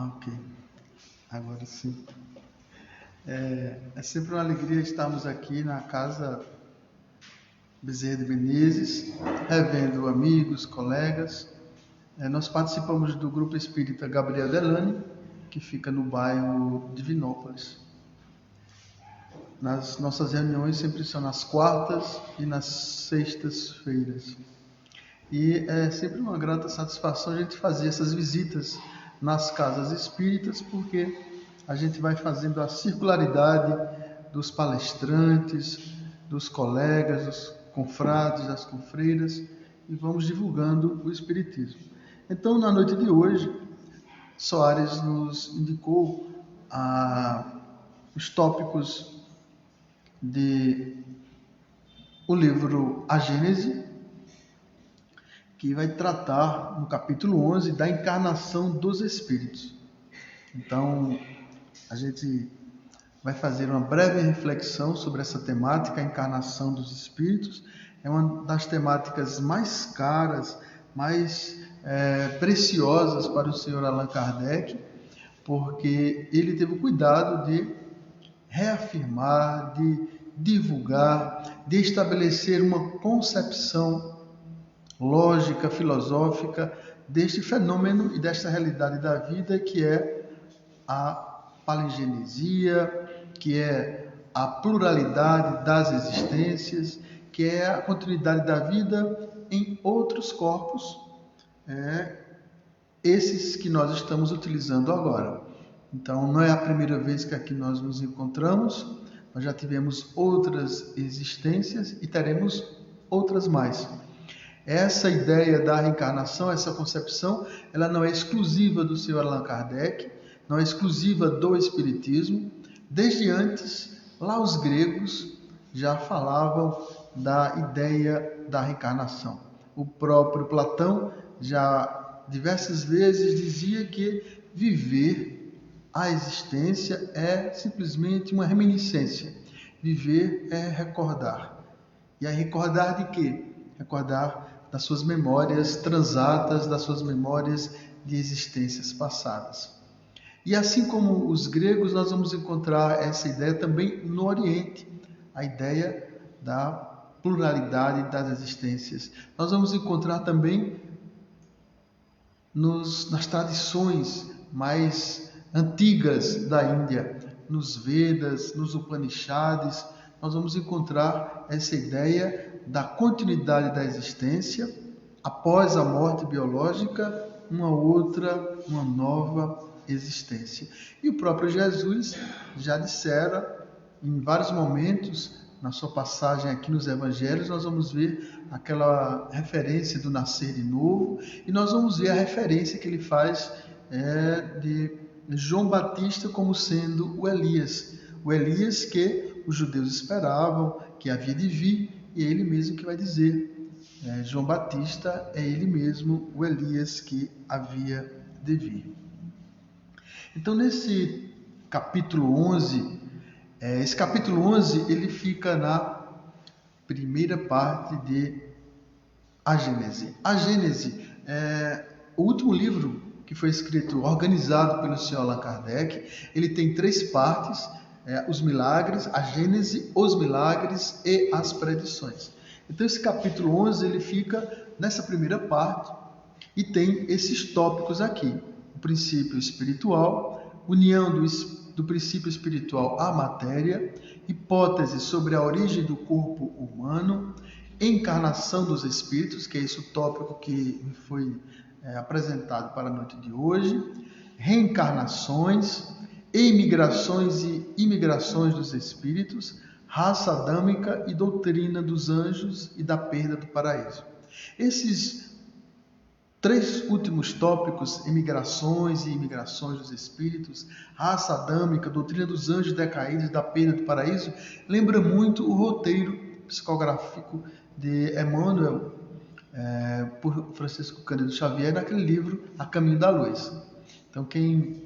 Ok, agora sim. É sempre uma alegria estarmos aqui na casa Bezerra de Menezes, revendo amigos, colegas. Nós participamos do grupo espírita Gabriel Delane, que fica no bairro Divinópolis. Nas nossas reuniões sempre são nas quartas e nas sextas-feiras. E é sempre uma grata satisfação a gente fazer essas visitas nas casas espíritas, porque a gente vai fazendo a circularidade dos palestrantes, dos colegas, dos confrades, das confreiras, e vamos divulgando o espiritismo. Então, na noite de hoje, Soares nos indicou os tópicos de o livro A Gênese, que vai tratar, no capítulo 11, da encarnação dos espíritos. Então, a gente vai fazer uma breve reflexão sobre essa temática, a encarnação dos espíritos. É uma das temáticas mais caras, mais preciosas para o senhor Allan Kardec, porque ele teve o cuidado de reafirmar, de divulgar, de estabelecer uma concepção lógica, filosófica deste fenômeno e desta realidade da vida, que é a palingenesia, que é a pluralidade das existências, que é a continuidade da vida em outros corpos, esses que nós estamos utilizando agora. Então, não é a primeira vez que aqui nós nos encontramos, nós já tivemos outras existências e teremos outras mais. Essa ideia da reencarnação, essa concepção, ela não é exclusiva do Sr. Allan Kardec, não é exclusiva do Espiritismo. Desde antes, lá os gregos já falavam da ideia da reencarnação. O próprio Platão já diversas vezes dizia que viver a existência é simplesmente uma reminiscência. Viver é recordar. E aí recordar de quê? Recordar das suas memórias transatas, das suas memórias de existências passadas. E assim como os gregos, nós vamos encontrar essa ideia também no Oriente, a ideia da pluralidade das existências. Nós vamos encontrar também nas tradições mais antigas da Índia, nos Vedas, nos Upanishads, nós vamos encontrar essa ideia da continuidade da existência após a morte biológica, uma nova existência. E o próprio Jesus já dissera em vários momentos, na sua passagem aqui nos Evangelhos, nós vamos ver aquela referência do nascer de novo, e nós vamos ver a referência que ele faz de João Batista como sendo o Elias que os judeus esperavam, que havia de vir, e é ele mesmo que vai dizer. João Batista é ele mesmo, o Elias que havia de vir. Então, nesse capítulo 11, esse capítulo 11, ele fica na primeira parte de A Gênese. A Gênese é o último livro que foi escrito, organizado pelo Sr. Allan Kardec. Ele tem 3 partes, os milagres, a Gênese, os milagres e as predições. Então, esse capítulo 11, ele fica nessa primeira parte e tem esses tópicos aqui. O princípio espiritual, união do princípio espiritual à matéria, hipótese sobre a origem do corpo humano, encarnação dos espíritos, que é esse o tópico que foi apresentado para a noite de hoje, reencarnações, emigrações e imigrações dos espíritos, raça adâmica e doutrina dos anjos e da perda do paraíso. Esses 3 últimos tópicos, emigrações e imigrações dos espíritos, raça adâmica, doutrina dos anjos decaídos e da perda do paraíso, lembra muito o roteiro psicográfico de Emmanuel, por Francisco Cândido Xavier, naquele livro A Caminho da Luz. Então, quem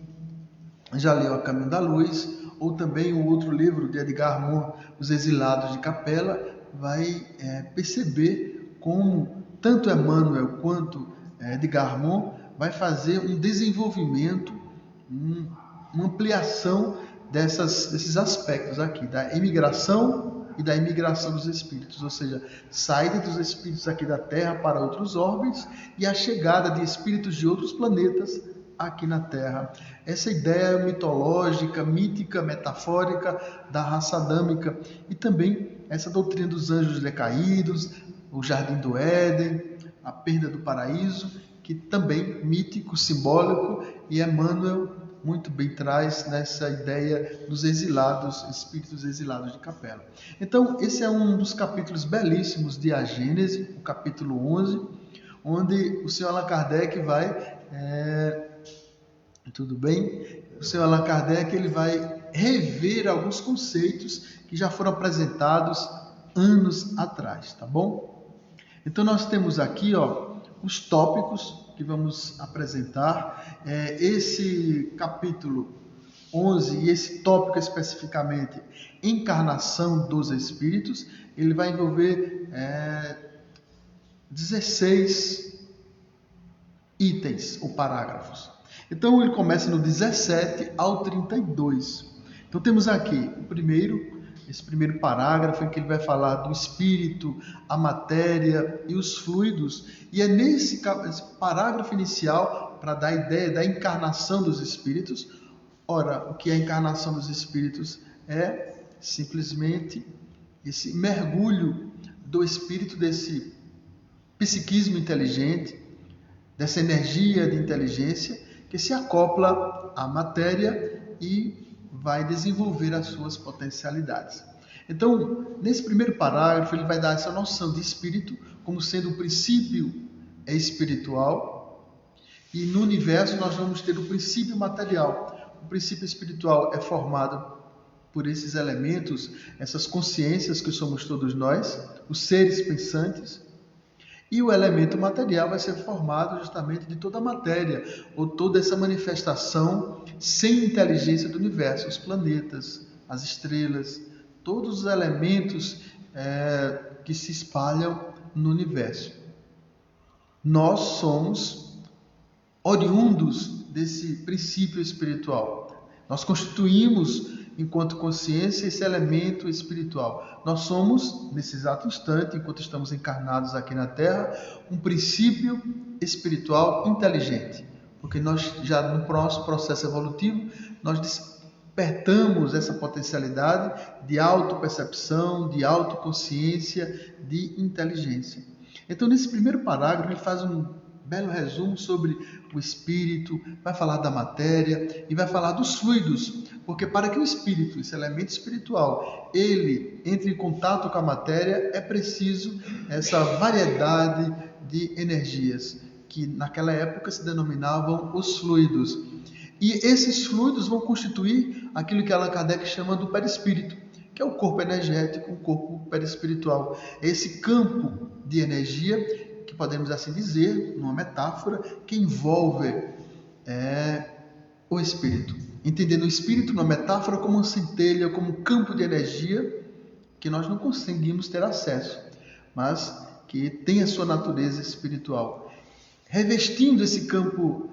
já leu A Caminho da Luz, ou também o outro livro de Edgar Morin, Os Exilados de Capela, vai perceber como tanto Emmanuel quanto Edgar Morin vai fazer um desenvolvimento uma ampliação desses aspectos aqui, da emigração e da imigração dos espíritos, ou seja, saída dos espíritos aqui da Terra para outros orbes e a chegada de espíritos de outros planetas aqui na Terra. Essa ideia mitológica, mítica, metafórica da raça adâmica e também essa doutrina dos anjos decaídos, o jardim do Éden, a perda do paraíso, que também mítico, simbólico, e Emmanuel muito bem traz nessa ideia dos exilados, espíritos exilados de Capela. Então, esse é um dos capítulos belíssimos de A Gênese, o capítulo 11, onde o Senhor Allan Kardec vai... Tudo bem? O Senhor Allan Kardec ele vai rever alguns conceitos que já foram apresentados anos atrás, tá bom? Então, nós temos aqui, os tópicos que vamos apresentar. Esse capítulo 11 e esse tópico especificamente, encarnação dos espíritos, ele vai envolver 16 itens ou parágrafos. Então ele começa no 17 ao 32. Então temos aqui esse primeiro parágrafo em que ele vai falar do espírito, a matéria e os fluidos. E é nesse parágrafo inicial para dar a ideia da encarnação dos espíritos. Ora, o que é a encarnação dos espíritos? É simplesmente esse mergulho do espírito, desse psiquismo inteligente, dessa energia de inteligência que se acopla à matéria e vai desenvolver as suas potencialidades. Então, nesse primeiro parágrafo, ele vai dar essa noção de espírito como sendo o princípio espiritual, e no universo nós vamos ter o princípio material. O princípio espiritual é formado por esses elementos, essas consciências que somos todos nós, os seres pensantes, e o elemento material vai ser formado justamente de toda a matéria, ou toda essa manifestação sem inteligência do universo, os planetas, as estrelas, todos os elementos que se espalham no universo. Nós somos oriundos desse princípio espiritual. Nós constituímos, enquanto consciência, esse elemento espiritual. Nós somos, nesse exato instante, enquanto estamos encarnados aqui na Terra, um princípio espiritual inteligente. Porque nós, já no próximo processo evolutivo, nós despertamos essa potencialidade de autopercepção, de autoconsciência, de inteligência. Então, nesse primeiro parágrafo, ele faz um belo resumo sobre o espírito, vai falar da matéria e vai falar dos fluidos, porque para que o espírito, esse elemento espiritual, ele entre em contato com a matéria, é preciso essa variedade de energias, que naquela época se denominavam os fluidos. E esses fluidos vão constituir aquilo que Allan Kardec chama do perispírito, que é o corpo energético, o corpo perispiritual. É esse campo de energia que podemos assim dizer, numa metáfora, que envolve o espírito. Entendendo o espírito numa metáfora como uma centelha, como um campo de energia que nós não conseguimos ter acesso, mas que tem a sua natureza espiritual. Revestindo esse campo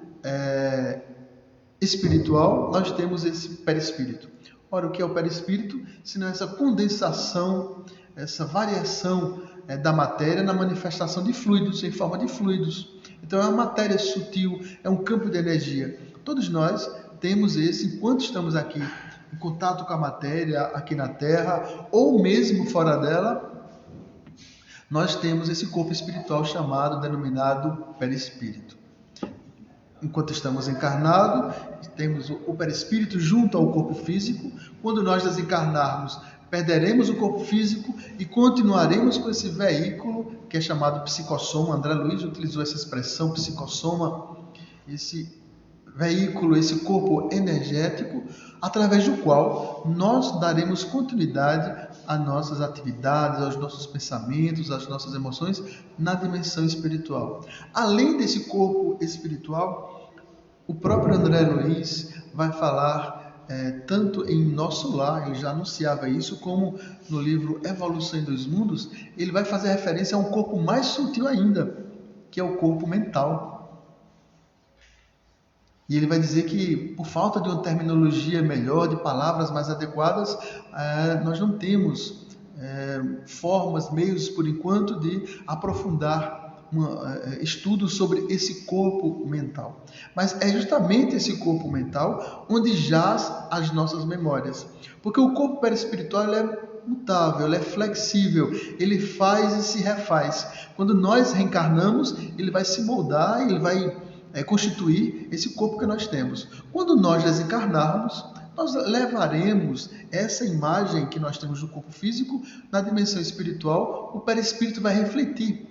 espiritual, nós temos esse perispírito. Ora, o que é o perispírito? Senão essa condensação, essa variação da matéria na manifestação de fluidos, em forma de fluidos. Então é uma matéria sutil, é um campo de energia. Todos nós temos esse, enquanto estamos aqui em contato com a matéria, aqui na Terra, ou mesmo fora dela, nós temos esse corpo espiritual denominado perispírito. Enquanto estamos encarnados, temos o perispírito junto ao corpo físico. Quando nós desencarnarmos, perderemos o corpo físico e continuaremos com esse veículo que é chamado psicossoma. André Luiz utilizou essa expressão, psicossoma, esse veículo, esse corpo energético, através do qual nós daremos continuidade às nossas atividades, aos nossos pensamentos, às nossas emoções na dimensão espiritual. Além desse corpo espiritual, o próprio André Luiz vai falar tanto em Nosso Lar, ele já anunciava isso, como no livro Evolução em Dois Mundos, ele vai fazer referência a um corpo mais sutil ainda, que é o corpo mental. E ele vai dizer que, por falta de uma terminologia melhor, de palavras mais adequadas, nós não temos formas, meios, por enquanto, de aprofundar estudo sobre esse corpo mental. Mas é justamente esse corpo mental onde jaz as nossas memórias. Porque o corpo perispiritual ele é mutável, ele é flexível, ele faz e se refaz. Quando nós reencarnamos, ele vai se moldar, ele vai constituir esse corpo que nós temos. Quando nós desencarnarmos, nós levaremos essa imagem que nós temos do corpo físico na dimensão espiritual, o perispírito vai refletir.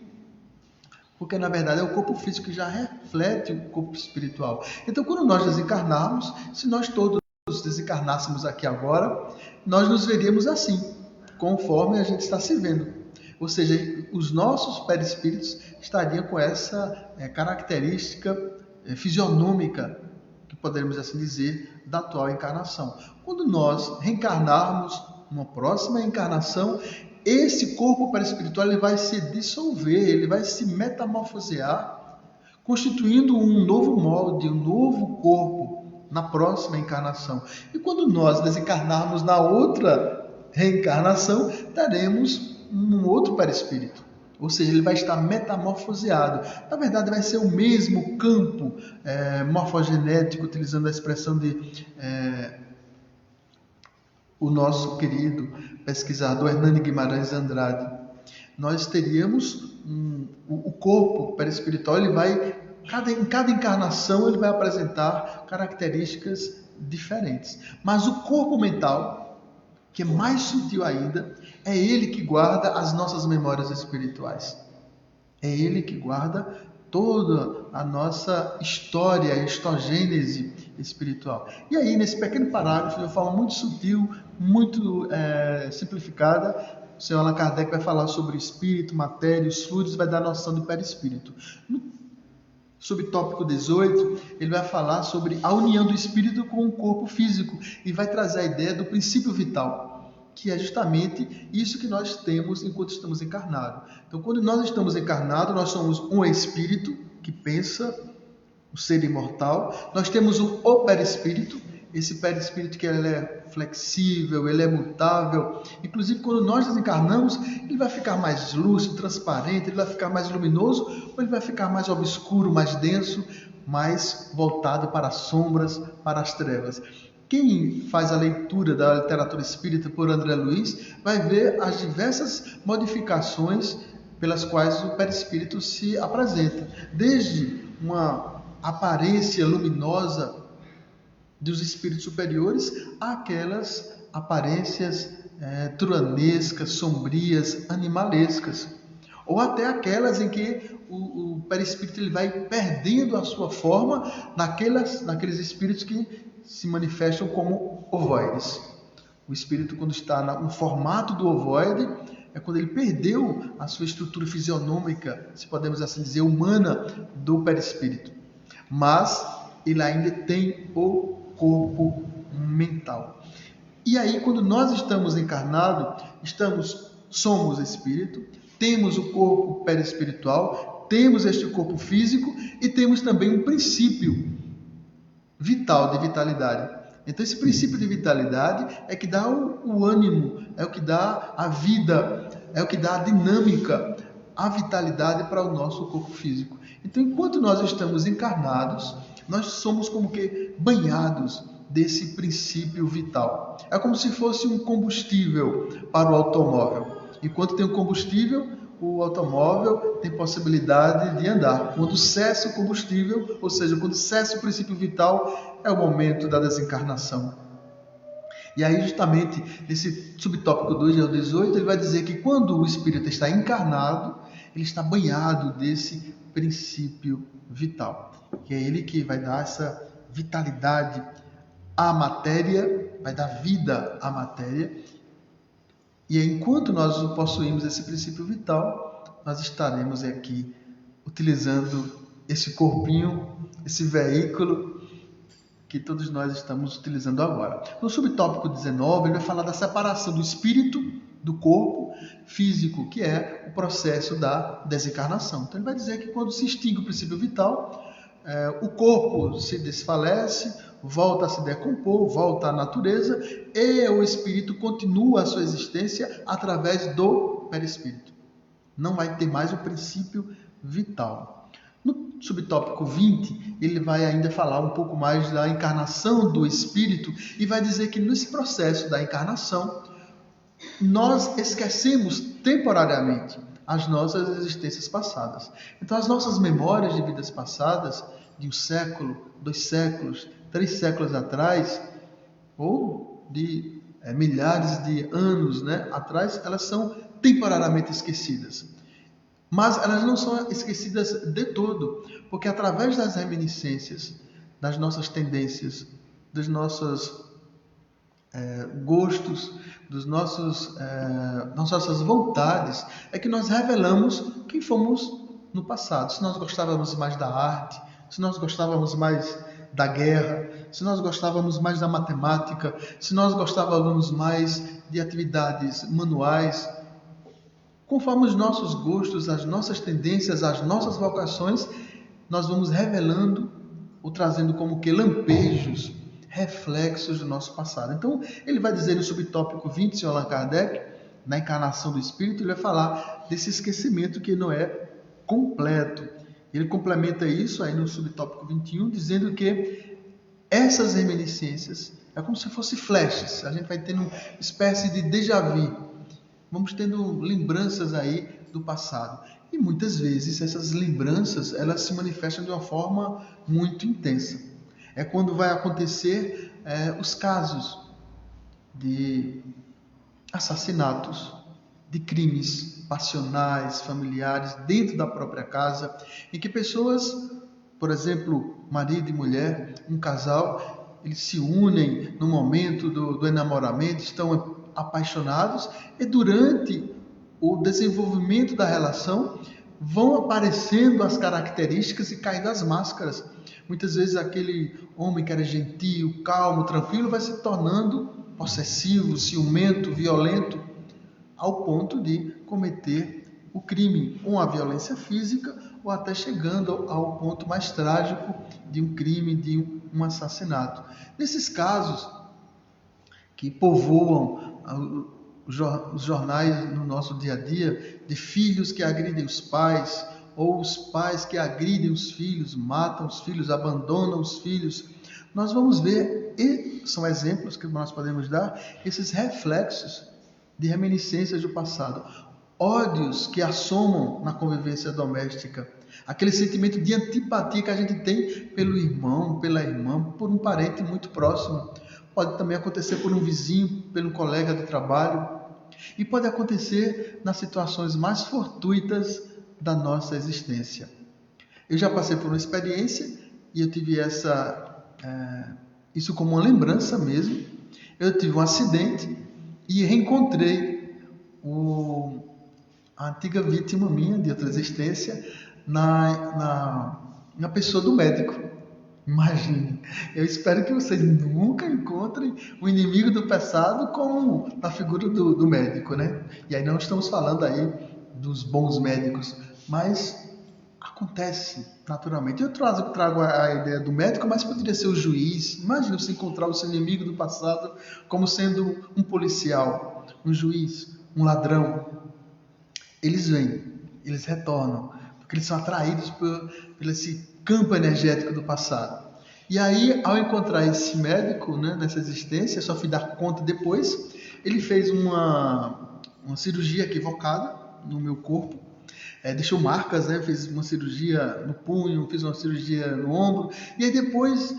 Porque, na verdade, é o corpo físico que já reflete o corpo espiritual. Então, quando nós desencarnarmos, se nós todos desencarnássemos aqui agora, nós nos veríamos assim, conforme a gente está se vendo. Ou seja, os nossos perispíritos estariam com essa característica fisionômica, que poderíamos assim dizer, da atual encarnação. Quando nós reencarnarmos numa próxima encarnação, esse corpo perispiritual ele vai se dissolver, ele vai se metamorfosear, constituindo um novo molde, um novo corpo na próxima encarnação. E quando nós desencarnarmos na outra reencarnação, teremos um outro perispírito. Ou seja, ele vai estar metamorfoseado. Na verdade, vai ser o mesmo campo morfogenético, utilizando a expressão de o nosso querido pesquisador Hernani Guimarães Andrade. Nós teríamos o corpo perispiritual, ele vai, em cada encarnação, ele vai apresentar características diferentes. Mas o corpo mental, que é mais sutil ainda, é ele que guarda as nossas memórias espirituais. É ele que guarda toda a nossa história, a histogênese espiritual. E aí, nesse pequeno parágrafo, de uma forma muito sutil, muito simplificada, o senhor Allan Kardec vai falar sobre espírito, matéria, os fluidos, vai dar a noção de perispírito. No subtópico 18, ele vai falar sobre a união do espírito com o corpo físico e vai trazer a ideia do princípio vital, que é justamente isso que nós temos enquanto estamos encarnados. Então, quando nós estamos encarnados, nós somos um espírito que pensa, um ser imortal. Nós temos o perispírito, esse perispírito que ele é flexível, ele é mutável. Inclusive, quando nós desencarnamos, ele vai ficar mais lúcido, transparente, ele vai ficar mais luminoso, ou ele vai ficar mais obscuro, mais denso, mais voltado para as sombras, para as trevas. Quem faz a leitura da literatura espírita por André Luiz vai ver as diversas modificações pelas quais o perispírito se apresenta. Desde uma aparência luminosa dos espíritos superiores àquelas aparências truanescas, sombrias, animalescas. Ou até aquelas em que o perispírito ele vai perdendo a sua forma naqueles espíritos que se manifestam como ovoides. O espírito, quando está no formato do ovoide, é quando ele perdeu a sua estrutura fisionômica, se podemos assim dizer, humana do perispírito. Mas ele ainda tem o corpo mental. E aí, quando nós estamos encarnados, somos espírito, temos o corpo perispiritual, temos este corpo físico e temos também um princípio vital, de vitalidade. Então, esse princípio de vitalidade é que dá o ânimo, é o que dá a vida, é o que dá a dinâmica, a vitalidade para o nosso corpo físico. Então, enquanto nós estamos encarnados, nós somos como que banhados desse princípio vital. É como se fosse um combustível para o automóvel. Enquanto tem o combustível, o automóvel tem possibilidade de andar. Quando cessa o combustível, ou seja, quando cessa o princípio vital, é o momento da desencarnação. E aí, justamente, nesse subtópico 2 ao 18, ele vai dizer que quando o espírito está encarnado, ele está banhado desse princípio vital. Que é ele que vai dar essa vitalidade à matéria, vai dar vida à matéria. E enquanto nós possuímos esse princípio vital, nós estaremos aqui utilizando esse corpinho, esse veículo que todos nós estamos utilizando agora. No subtópico 19, ele vai falar da separação do espírito do corpo físico, que é o processo da desencarnação. Então ele vai dizer que quando se extingue o princípio vital, o corpo se desfalece, volta a se decompor, volta à natureza, e o espírito continua a sua existência através do perispírito. Não vai ter mais o princípio vital. No subtópico 20, ele vai ainda falar um pouco mais da encarnação do espírito e vai dizer que nesse processo da encarnação, nós esquecemos temporariamente as nossas existências passadas. Então, as nossas memórias de vidas passadas, de um século, 2 séculos, 3 séculos atrás, ou de milhares de anos, atrás, elas são temporariamente esquecidas. Mas elas não são esquecidas de todo, porque através das reminiscências, das nossas tendências, dos nossos gostos, das nossas vontades, é que nós revelamos quem fomos no passado. Se nós gostávamos mais da arte, se nós gostávamos mais da guerra, se nós gostávamos mais da matemática, se nós gostávamos mais de atividades manuais, conforme os nossos gostos, as nossas tendências, as nossas vocações, nós vamos revelando ou trazendo como que lampejos, reflexos do nosso passado. Então, ele vai dizer no subtópico 20, Sr. Allan Kardec, na encarnação do Espírito, ele vai falar desse esquecimento que não é completo. Ele complementa isso aí no subtópico 21, dizendo que essas reminiscências é como se fossem flashes. A gente vai tendo uma espécie de déjà vu. Vamos tendo lembranças aí do passado. E muitas vezes essas lembranças, elas se manifestam de uma forma muito intensa. É quando vai acontecer os casos de assassinatos, de crimes passionais, familiares, dentro da própria casa, em que pessoas, por exemplo, marido e mulher, um casal, eles se unem no momento do enamoramento, estão apaixonados, e durante o desenvolvimento da relação vão aparecendo as características e caindo as máscaras. Muitas vezes aquele homem que era gentil, calmo, tranquilo, vai se tornando possessivo, ciumento, violento, ao ponto de cometer o crime, ou a violência física, ou até chegando ao ponto mais trágico de um crime, de um assassinato. Nesses casos que povoam os jornais no nosso dia a dia, de filhos que agridem os pais, ou os pais que agridem os filhos, matam os filhos, abandonam os filhos, nós vamos ver, e são exemplos que nós podemos dar, esses reflexos de reminiscências do passado, ódios que assomam na convivência doméstica, aquele sentimento de antipatia que a gente tem pelo irmão, pela irmã, por um parente muito próximo. Pode também acontecer por um vizinho, pelo colega de trabalho, e pode acontecer nas situações mais fortuitas da nossa existência. Eu já passei por uma experiência e eu tive isso como uma lembrança mesmo. Eu tive um acidente e reencontrei a antiga vítima minha de outra existência na pessoa do médico. Imagine, eu espero que vocês nunca encontrem o inimigo do passado como na figura do médico, né? E aí não estamos falando aí dos bons médicos, mas acontece naturalmente. Eu trago a ideia do médico, mas poderia ser o juiz. Imagina você encontrar o seu inimigo do passado como sendo um policial, um juiz, um ladrão. Eles vêm, eles retornam, porque eles são atraídos por esse campo energético do passado. E aí, ao encontrar esse médico, nessa existência, só fui dar conta depois, ele fez uma cirurgia equivocada no meu corpo, deixou marcas, fez uma cirurgia no punho, fez uma cirurgia no ombro, e aí depois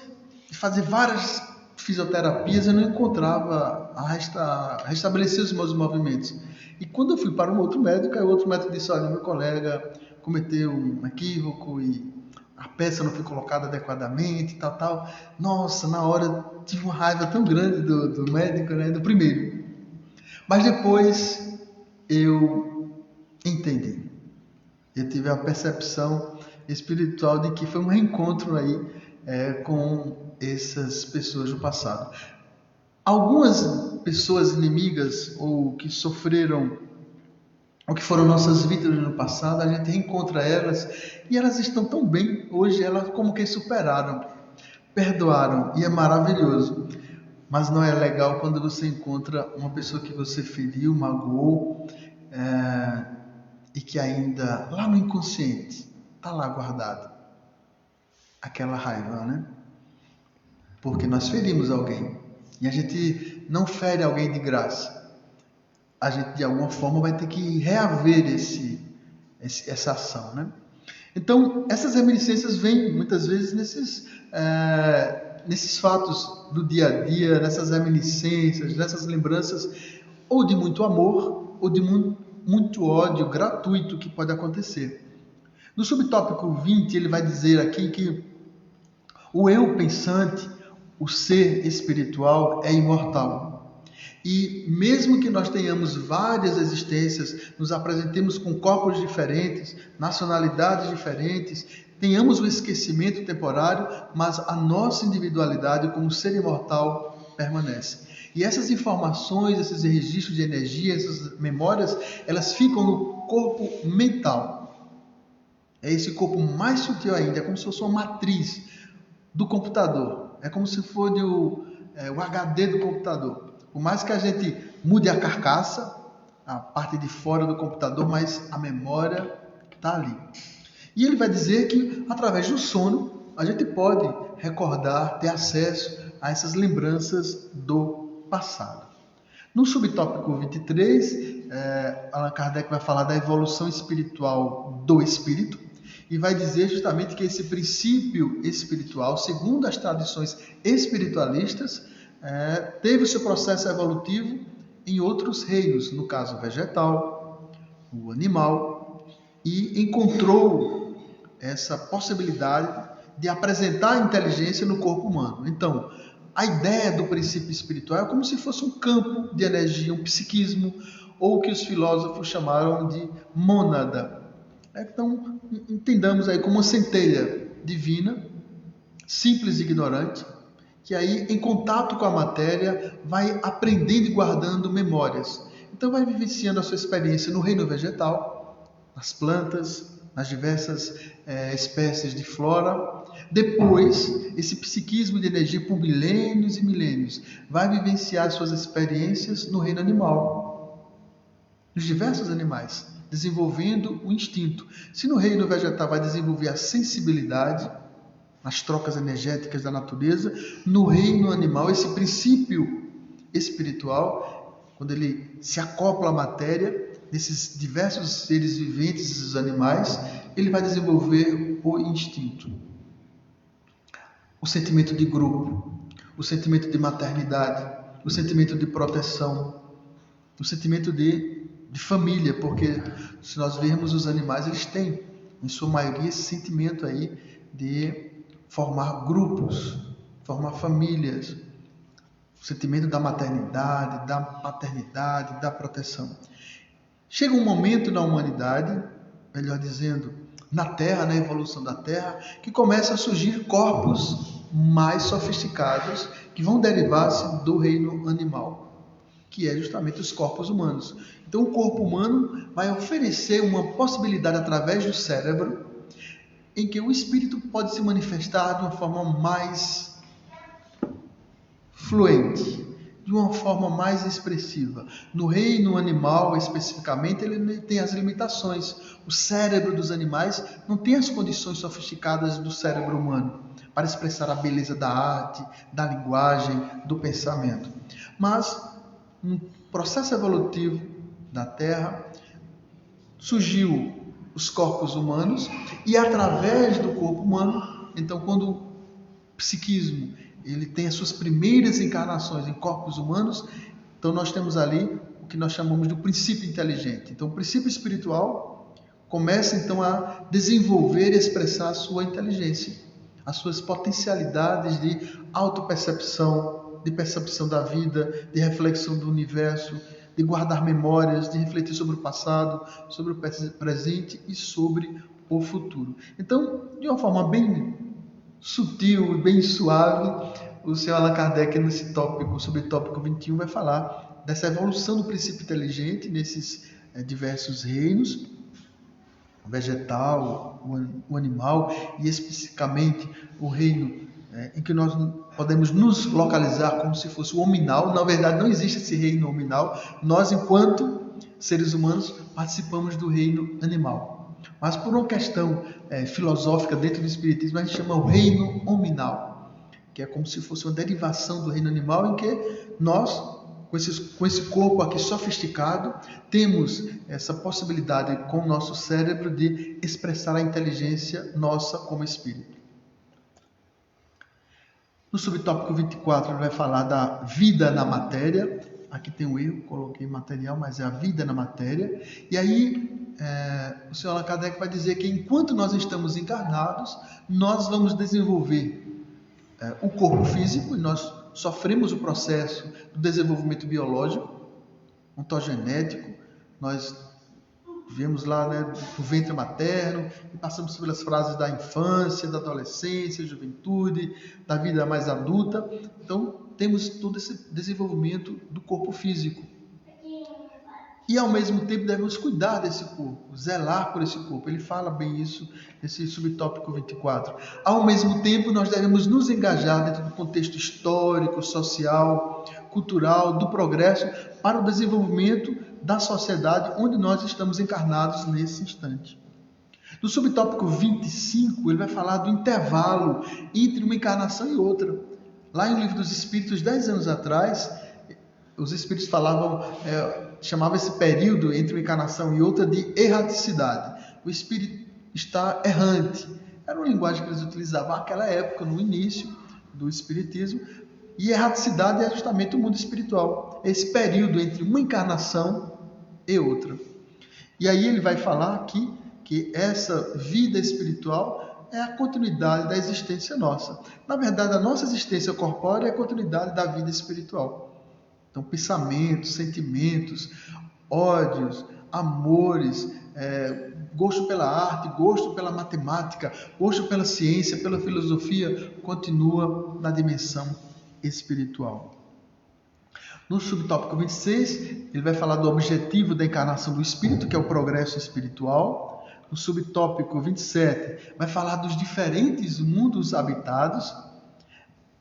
de fazer várias fisioterapias, eu não encontrava a restabelecer os meus movimentos. E quando eu fui para um outro médico, aí o outro médico disse: olha, meu colega cometeu um equívoco e a peça não foi colocada adequadamente, tal. Nossa, na hora tive uma raiva tão grande do médico, do primeiro. Mas depois eu entendi. Eu tive a percepção espiritual de que foi um reencontro aí com essas pessoas do passado. Algumas pessoas inimigas ou que sofreram o que foram nossas vidas no passado, a gente reencontra elas e elas estão tão bem hoje, elas como que superaram, perdoaram, e é maravilhoso. Mas não é legal quando você encontra uma pessoa que você feriu, magoou, e que ainda lá no inconsciente está lá guardado aquela raiva, né? Porque nós ferimos alguém e a gente não fere alguém de graça. A gente de alguma forma vai ter que reaver essa ação, né? Então essas reminiscências vêm muitas vezes nesses fatos do dia a dia, nessas reminiscências, nessas lembranças, ou de muito amor, ou de muito ódio gratuito que pode acontecer. No subtópico 20, ele vai dizer aqui que o eu pensante, o ser espiritual, é imortal. E mesmo que nós tenhamos várias existências, nos apresentemos com corpos diferentes, nacionalidades diferentes, tenhamos o esquecimento temporário, mas a nossa individualidade como ser imortal permanece. E essas informações, esses registros de energia, essas memórias, elas ficam no corpo mental. É esse corpo mais sutil ainda, é como se fosse uma matriz do computador. É como se fosse o HD do computador. Por mais que a gente mude a carcaça, a parte de fora do computador, mas a memória está ali. E ele vai dizer que através do sono a gente pode recordar, ter acesso a essas lembranças do passado. No subtópico 23, Allan Kardec vai falar da evolução espiritual do espírito e vai dizer justamente que esse princípio espiritual, segundo as tradições espiritualistas, teve o seu processo evolutivo em outros reinos, no caso vegetal, o animal, e encontrou essa possibilidade de apresentar a inteligência no corpo humano. Então, a ideia do princípio espiritual é como se fosse um campo de energia, um psiquismo, ou o que os filósofos chamaram de mônada. Então, entendamos aí como uma centelha divina, simples e ignorante, que aí, em contato com a matéria, vai aprendendo e guardando memórias. Então, vai vivenciando a sua experiência no reino vegetal, nas plantas, nas diversas espécies de flora. Depois, esse psiquismo de energia por milênios e milênios vai vivenciar suas experiências no reino animal, nos diversos animais, desenvolvendo o instinto. Se no reino vegetal vai desenvolver a sensibilidade, nas trocas energéticas da natureza, no reino animal, esse princípio espiritual, quando ele se acopla à matéria, desses diversos seres viventes, esses animais, ele vai desenvolver o instinto, o sentimento de grupo, o sentimento de maternidade, o sentimento de proteção, o sentimento de família, porque se nós vermos os animais, eles têm, em sua maioria, esse sentimento aí de formar grupos, formar famílias, o sentimento da maternidade, da paternidade, da proteção. Chega um momento na humanidade, melhor dizendo, na Terra, na evolução da Terra, que começam a surgir corpos mais sofisticados que vão derivar-se do reino animal, que é justamente os corpos humanos. Então, o corpo humano vai oferecer uma possibilidade através do cérebro em que o espírito pode se manifestar de uma forma mais fluente, de uma forma mais expressiva. No reino animal, especificamente, ele tem as limitações. O cérebro dos animais não tem as condições sofisticadas do cérebro humano para expressar a beleza da arte, da linguagem, do pensamento. Mas, no processo evolutivo da Terra, surgiu os corpos humanos e através do corpo humano, então quando o psiquismo ele tem as suas primeiras encarnações em corpos humanos, então nós temos ali o que nós chamamos de princípio inteligente. Então o princípio espiritual começa então a desenvolver e expressar a sua inteligência, as suas potencialidades de autopercepção, de percepção da vida, de reflexão do universo, de guardar memórias, de refletir sobre o passado, sobre o presente e sobre o futuro. Então, de uma forma bem sutil e bem suave, o Sr. Allan Kardec, nesse tópico, sobre o tópico 21, vai falar dessa evolução do princípio inteligente, nesses diversos reinos, o vegetal, o animal, e especificamente o reino em que nós podemos nos localizar como se fosse o hominal. Na verdade, não existe esse reino hominal. Nós, enquanto seres humanos, participamos do reino animal. Mas por uma questão filosófica dentro do Espiritismo, a gente chama o reino hominal, que é como se fosse uma derivação do reino animal, em que nós, com esse corpo aqui sofisticado, temos essa possibilidade com o nosso cérebro de expressar a inteligência nossa como espírito. No subtópico 24, ele vai falar da vida na matéria. Aqui tem um erro, coloquei material, mas é a vida na matéria. E aí, o Senhor Allan Kardec vai dizer que enquanto nós estamos encarnados, nós vamos desenvolver o corpo físico, e nós sofremos o processo do desenvolvimento biológico, ontogenético. Nós vivemos lá, do ventre materno, e passamos pelas fases da infância, da adolescência, juventude, da vida mais adulta. Então, temos todo esse desenvolvimento do corpo físico. E, ao mesmo tempo, devemos cuidar desse corpo, zelar por esse corpo. Ele fala bem isso nesse subtópico 24. Ao mesmo tempo, nós devemos nos engajar dentro do contexto histórico, social, cultural, do progresso, para o desenvolvimento da sociedade onde nós estamos encarnados nesse instante. No subtópico 25, ele vai falar do intervalo entre uma encarnação e outra. Lá em O Livro dos Espíritos, 10 anos atrás, os espíritos chamavam esse período entre uma encarnação e outra de erraticidade. O espírito está errante. Era uma linguagem que eles utilizavam naquela época, no início do espiritismo. E erraticidade é justamente o mundo espiritual. Esse período entre uma encarnação e outra. E aí ele vai falar aqui que essa vida espiritual é a continuidade da existência nossa. Na verdade, a nossa existência corpórea é a continuidade da vida espiritual. Então, pensamentos, sentimentos, ódios, amores, gosto pela arte, gosto pela matemática, gosto pela ciência, pela filosofia, continua na dimensão espiritual. No subtópico 26, ele vai falar do objetivo da encarnação do espírito, que é o progresso espiritual. No subtópico 27, vai falar dos diferentes mundos habitados.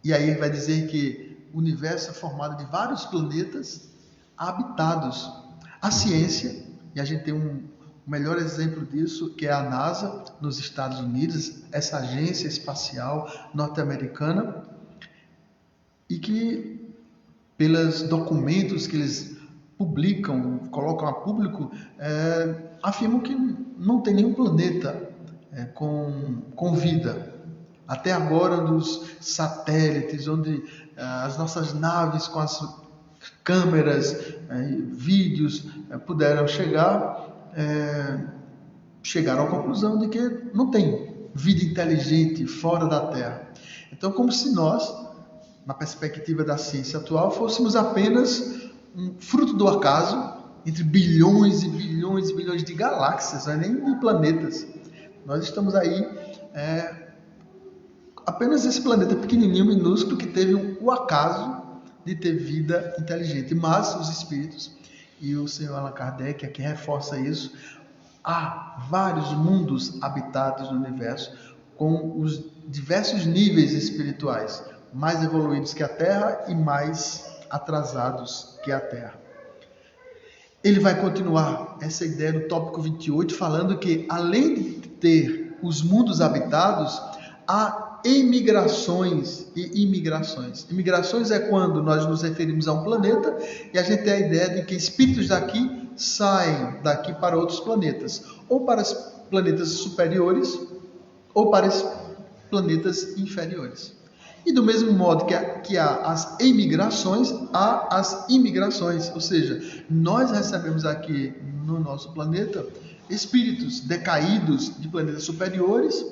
E aí ele vai dizer que o universo é formado de vários planetas habitados. A ciência, e a gente tem um melhor exemplo disso, que é a NASA, nos Estados Unidos, essa agência espacial norte-americana, e que, pelos documentos que eles publicam, colocam a público, afirmam que não tem nenhum planeta com vida. Até agora, nos satélites, onde as nossas naves com as câmeras, vídeos puderam chegaram à conclusão de que não tem vida inteligente fora da Terra. Então, como se nós, na perspectiva da ciência atual, fôssemos apenas um fruto do acaso entre bilhões e bilhões e bilhões de galáxias, não é nem de planetas. Nós estamos aí, apenas esse planeta pequenininho, minúsculo, que teve o acaso de ter vida inteligente. Mas os espíritos, e o Senhor Allan Kardec aqui reforça isso, há vários mundos habitados no universo, com os diversos níveis espirituais, mais evoluídos que a Terra e mais atrasados que a Terra. Ele vai continuar essa ideia no tópico 28, falando que, além de ter os mundos habitados, há emigrações e imigrações. Imigrações é quando nós nos referimos a um planeta e a gente tem a ideia de que espíritos daqui saem daqui para outros planetas, ou para os planetas superiores, ou para os planetas inferiores. E do mesmo modo que há as emigrações, há as imigrações, ou seja, nós recebemos aqui no nosso planeta espíritos decaídos de planetas superiores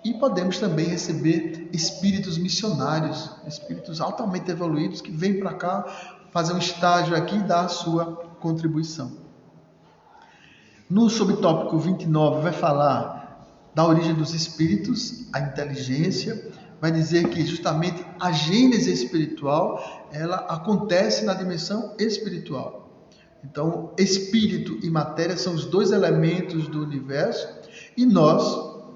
e podemos também receber espíritos missionários, espíritos altamente evoluídos que vêm para cá fazer um estágio aqui e dar a sua contribuição. No subtópico 29 vai falar da origem dos espíritos, a inteligência. Vai dizer que justamente a gênese espiritual, ela acontece na dimensão espiritual. Então, espírito e matéria são os dois elementos do universo, e nós,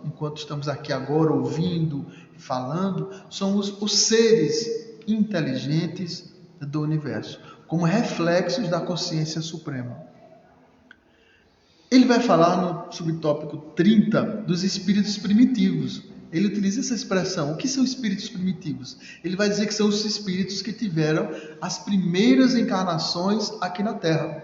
enquanto estamos aqui agora ouvindo, falando, somos os seres inteligentes do universo, como reflexos da consciência suprema. Ele vai falar no subtópico 30 dos espíritos primitivos. Ele utiliza essa expressão. O que são espíritos primitivos? Ele vai dizer que são os espíritos que tiveram as primeiras encarnações aqui na Terra.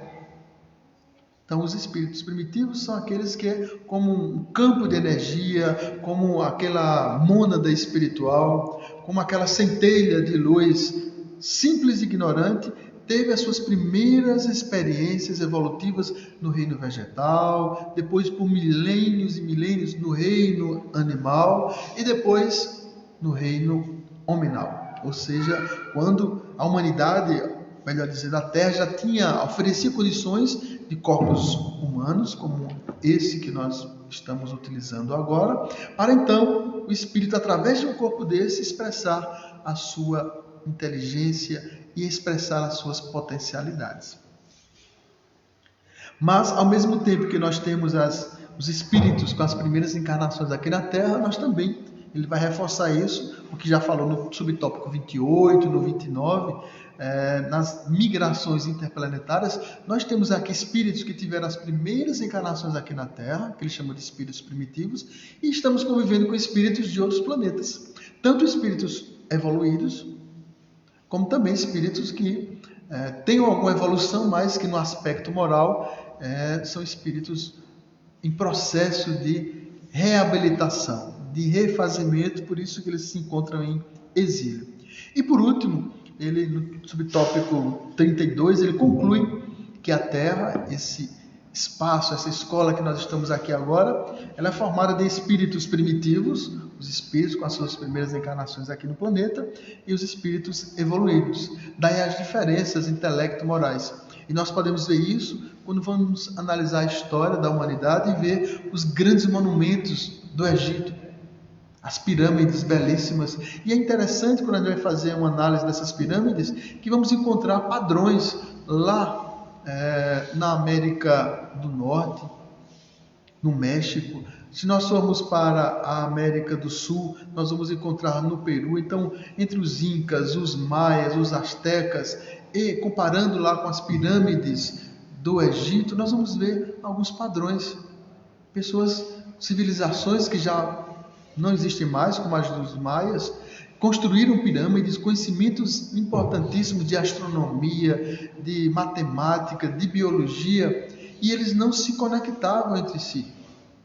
Então, os espíritos primitivos são aqueles que, como um campo de energia, como aquela mônada espiritual, como aquela centelha de luz simples e ignorante, teve as suas primeiras experiências evolutivas no reino vegetal, depois por milênios e milênios no reino animal e depois no reino hominal. Ou seja, quando a humanidade, melhor dizendo, a Terra já oferecia condições de corpos humanos, como esse que nós estamos utilizando agora, para então o espírito, através de um corpo desse, expressar a sua inteligência e expressar as suas potencialidades. Mas, ao mesmo tempo que nós temos os espíritos com as primeiras encarnações aqui na Terra, nós também, ele vai reforçar isso, o que já falou no subtópico 28, no 29, nas migrações interplanetárias, nós temos aqui espíritos que tiveram as primeiras encarnações aqui na Terra, que ele chama de espíritos primitivos, e estamos convivendo com espíritos de outros planetas, tanto espíritos evoluídos, como também espíritos que tenham alguma evolução, mas que no aspecto moral são espíritos em processo de reabilitação, de refazimento, por isso que eles se encontram em exílio. E por último, ele no subtópico 32, ele conclui que a Terra, esse espaço, essa escola que nós estamos aqui agora, ela é formada de espíritos primitivos, os espíritos com as suas primeiras encarnações aqui no planeta, e os espíritos evoluídos. Daí as diferenças intelecto-morais. E nós podemos ver isso quando vamos analisar a história da humanidade e ver os grandes monumentos do Egito, as pirâmides belíssimas. E é interessante quando a gente vai fazer uma análise dessas pirâmides, que vamos encontrar padrões lá na América do Norte, no México. Se nós formos para a América do Sul, nós vamos encontrar no Peru. Então, entre os incas, os maias, os astecas, e comparando lá com as pirâmides do Egito, nós vamos ver alguns padrões. Pessoas, civilizações que já não existem mais, como as dos maias, construíram pirâmides, conhecimentos importantíssimos de astronomia, de matemática, de biologia, e eles não se conectavam entre si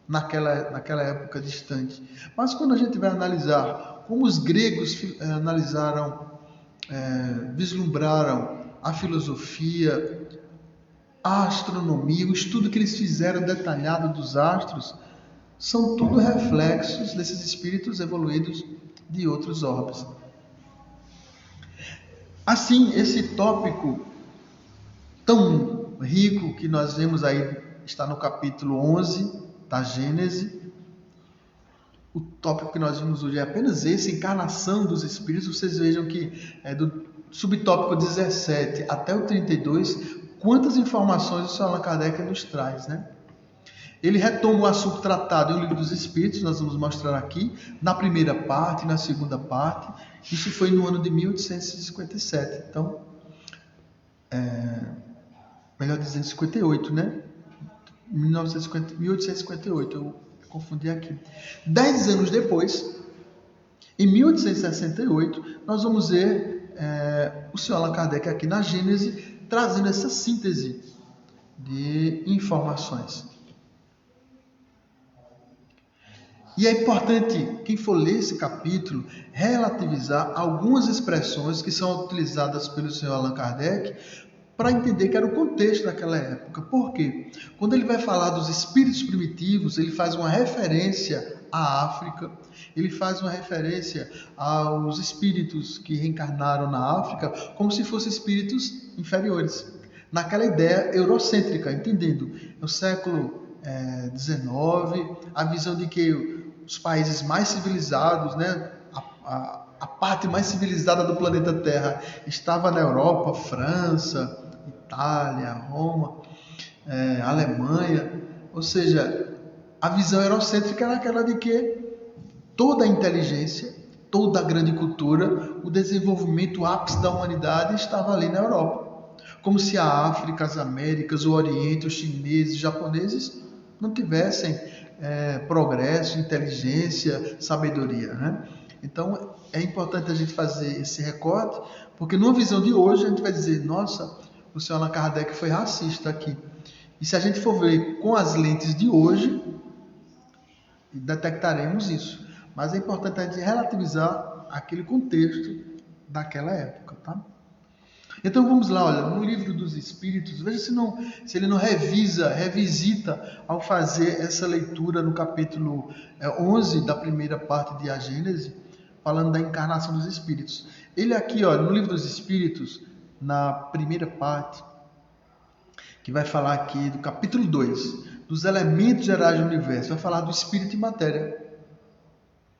naquela época distante. Mas quando a gente vai analisar como os gregos vislumbraram a filosofia, a astronomia, o estudo que eles fizeram detalhado dos astros, são tudo reflexos desses espíritos evoluídos de outros orbes. Assim, esse tópico tão rico que nós vemos aí, está no capítulo 11 da Gênese. O tópico que nós vimos hoje é apenas esse, encarnação dos espíritos. Vocês vejam que do subtópico 17 até o 32, quantas informações o Sr. Allan Kardec nos traz, né? Ele retoma o assunto tratado no Livro dos Espíritos, nós vamos mostrar aqui, na primeira parte e na segunda parte. Isso foi no ano de 1857. Então, melhor dizendo, 58, né? 1858, eu confundi aqui. 10 anos depois, em 1868, nós vamos ver o Sr. Allan Kardec aqui na Gênese, trazendo essa síntese de informações. E é importante, quem for ler esse capítulo, relativizar algumas expressões que são utilizadas pelo Sr. Allan Kardec para entender que era o contexto daquela época. Por quê? Quando ele vai falar dos espíritos primitivos, ele faz uma referência à África, ele faz uma referência aos espíritos que reencarnaram na África como se fossem espíritos inferiores, naquela ideia eurocêntrica, entendendo no século XIX, a visão de que os países mais civilizados, né, a parte mais civilizada do planeta Terra estava na Europa, França, Itália, Roma, Alemanha. Ou seja, a visão eurocêntrica era aquela de que toda a inteligência, toda a grande cultura, o desenvolvimento, o ápice da humanidade estava ali na Europa. Como se a África, as Américas, o Oriente, os chineses, os japoneses não tivessem progresso, inteligência, sabedoria, né? Então, é importante a gente fazer esse recorte, porque numa visão de hoje a gente vai dizer, nossa, o senhor Allan Kardec foi racista aqui. E se a gente for ver com as lentes de hoje, detectaremos isso. Mas é importante a gente relativizar aquele contexto daquela época, tá? Então vamos lá, olha, no Livro dos Espíritos, veja se ele não revisita ao fazer essa leitura no capítulo 11 da primeira parte de A Gênese, falando da encarnação dos Espíritos. Ele aqui, olha, no Livro dos Espíritos, na primeira parte, que vai falar aqui do capítulo 2, dos elementos gerais do universo, vai falar do Espírito e matéria.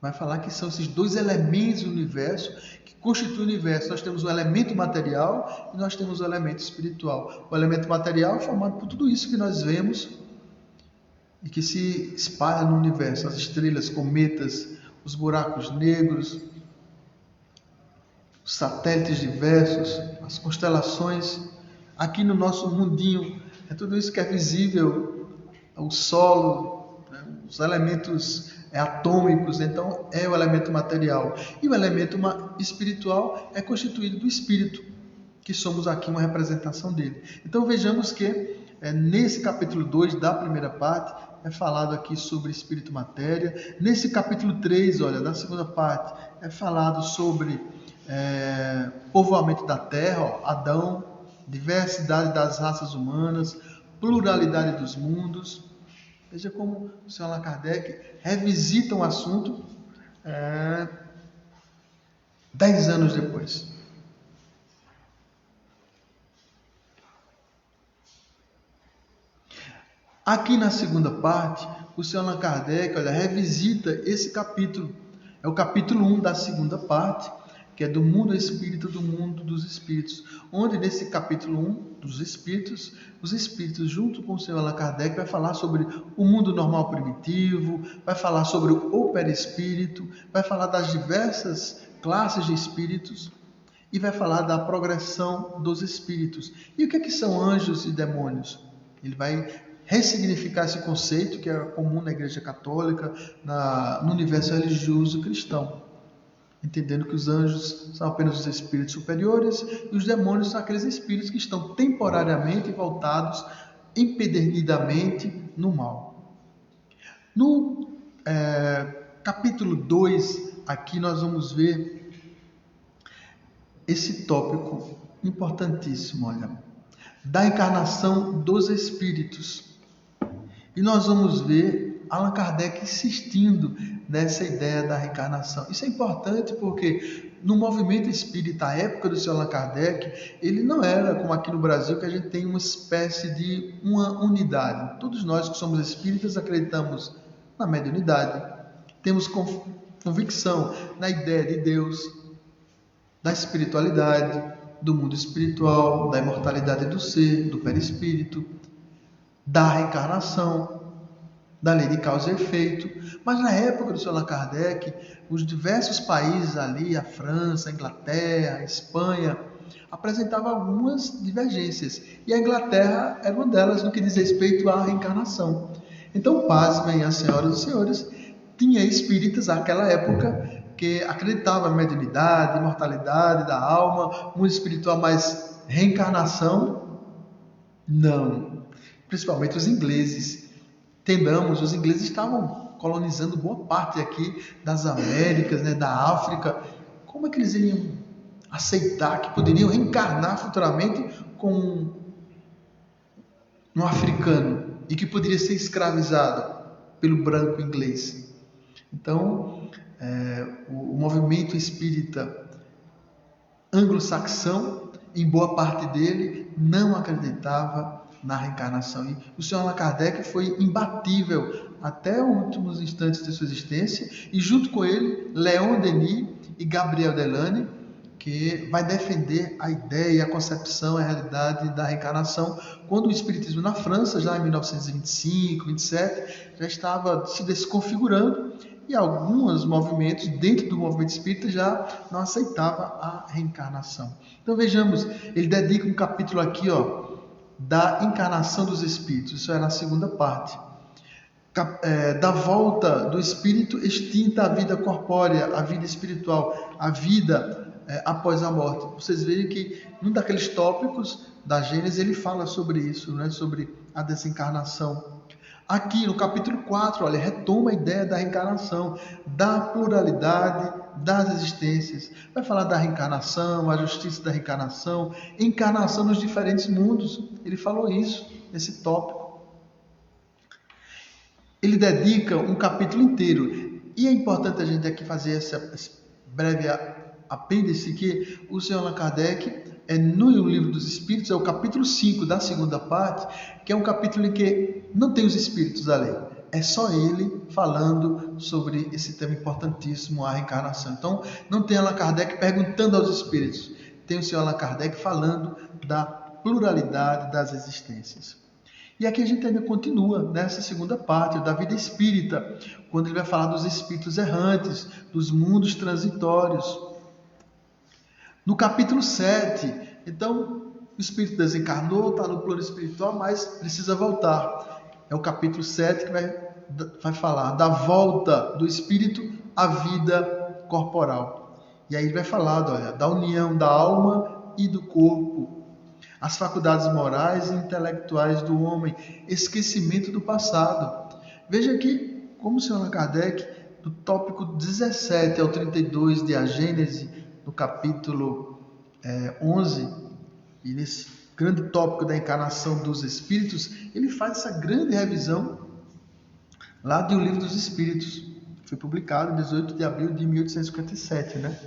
Vai falar que são esses dois elementos do universo que constituem o universo. Nós temos o elemento material e nós temos o elemento espiritual. O elemento material é formado por tudo isso que nós vemos e que se espalha no universo. As estrelas, cometas, os buracos negros, os satélites diversos, as constelações. Aqui no nosso mundinho, é tudo isso que é visível, o solo, os elementos atômicos, então é o elemento material. E o elemento espiritual é constituído do espírito, que somos aqui uma representação dele. Então vejamos que nesse capítulo 2 da primeira parte, é falado aqui sobre espírito e matéria. Nesse capítulo 3, olha, da segunda parte, é falado sobre povoamento da terra, ó, Adão, diversidade das raças humanas, pluralidade dos mundos. Veja como o senhor Allan Kardec revisita um assunto 10 anos depois. Aqui na segunda parte, o senhor Allan Kardec, olha, revisita esse capítulo. É o capítulo 1 da segunda parte, que é do mundo espírita, do mundo dos espíritos. Onde nesse capítulo 1 dos espíritos, os espíritos, junto com o senhor Allan Kardec, vai falar sobre o mundo normal primitivo, vai falar sobre o perispírito, vai falar das diversas classes de espíritos e vai falar da progressão dos espíritos. E o que são anjos e demônios? Ele vai ressignificar esse conceito que é comum na Igreja Católica, no universo religioso cristão, entendendo que os anjos são apenas os espíritos superiores e os demônios são aqueles espíritos que estão temporariamente voltados empedernidamente no mal. No capítulo 2, aqui nós vamos ver esse tópico importantíssimo, olha, da encarnação dos espíritos. E nós vamos ver Allan Kardec insistindo nessa ideia da reencarnação. Isso é importante porque no movimento espírita, à época do senhor Allan Kardec, ele não era como aqui no Brasil, que a gente tem uma espécie de uma unidade. Todos nós que somos espíritas acreditamos na mediunidade, temos convicção na ideia de Deus, da espiritualidade, do mundo espiritual, da imortalidade do ser, do perispírito, da reencarnação, da lei de causa e efeito. Mas na época do senhor Allan Kardec, os diversos países ali, a França, a Inglaterra, a Espanha, apresentavam algumas divergências. E a Inglaterra era uma delas no que diz respeito à reencarnação. Então, pasmem as senhoras e senhores, tinha espíritas naquela época que acreditavam na mediunidade, imortalidade da alma, mundo espiritual, mas reencarnação, não. Principalmente os ingleses. Entendamos, os ingleses estavam colonizando boa parte aqui das Américas, né, da África. Como é que eles iriam aceitar que poderiam reencarnar futuramente com um africano e que poderia ser escravizado pelo branco inglês? Então, o movimento espírita anglo-saxão, em boa parte dele, não acreditava na reencarnação. E o senhor Allan Kardec foi imbatível até os últimos instantes de sua existência, e junto com ele, Leon Denis e Gabriel Delane, que vai defender a ideia, a concepção, a realidade da reencarnação, quando o Espiritismo na França, já em 1925, 27, já estava se desconfigurando e alguns movimentos dentro do movimento espírita já não aceitavam a reencarnação. Então vejamos, ele dedica um capítulo aqui, da encarnação dos espíritos, isso é na segunda parte. Da volta do espírito extinta à vida corpórea, à vida espiritual, à vida após a morte. Vocês veem que num daqueles tópicos da Gênesis ele fala sobre isso, né? Sobre a desencarnação. Aqui no capítulo 4, olha, retoma a ideia da reencarnação, da pluralidade das existências. Vai falar da reencarnação, a justiça da reencarnação, encarnação nos diferentes mundos. Ele falou isso, esse tópico. Ele dedica um capítulo inteiro. E é importante a gente aqui fazer esse breve apêndice que o Senhor Allan Kardec, no Livro dos Espíritos, é o capítulo 5 da segunda parte, que é um capítulo em que não tem os espíritos ali. É só ele falando sobre esse tema importantíssimo, a reencarnação. Então, não tem Allan Kardec perguntando aos espíritos. Tem o Senhor Allan Kardec falando da pluralidade das existências. E aqui a gente ainda continua nessa segunda parte da vida espírita, quando ele vai falar dos espíritos errantes, dos mundos transitórios. No capítulo 7, então, o espírito desencarnou, está no plano espiritual, mas precisa voltar. É o capítulo 7 que vai falar da volta do espírito à vida corporal. E aí ele vai falar, olha, da união da alma e do corpo, as faculdades morais e intelectuais do homem, esquecimento do passado. Veja aqui como o Senhor Allan Kardec, do tópico 17 ao 32 de A Gênese, no capítulo 11, e nesse grande tópico da encarnação dos espíritos, ele faz essa grande revisão lá do Livro dos Espíritos. Foi publicado em 18 de abril de 1857, né?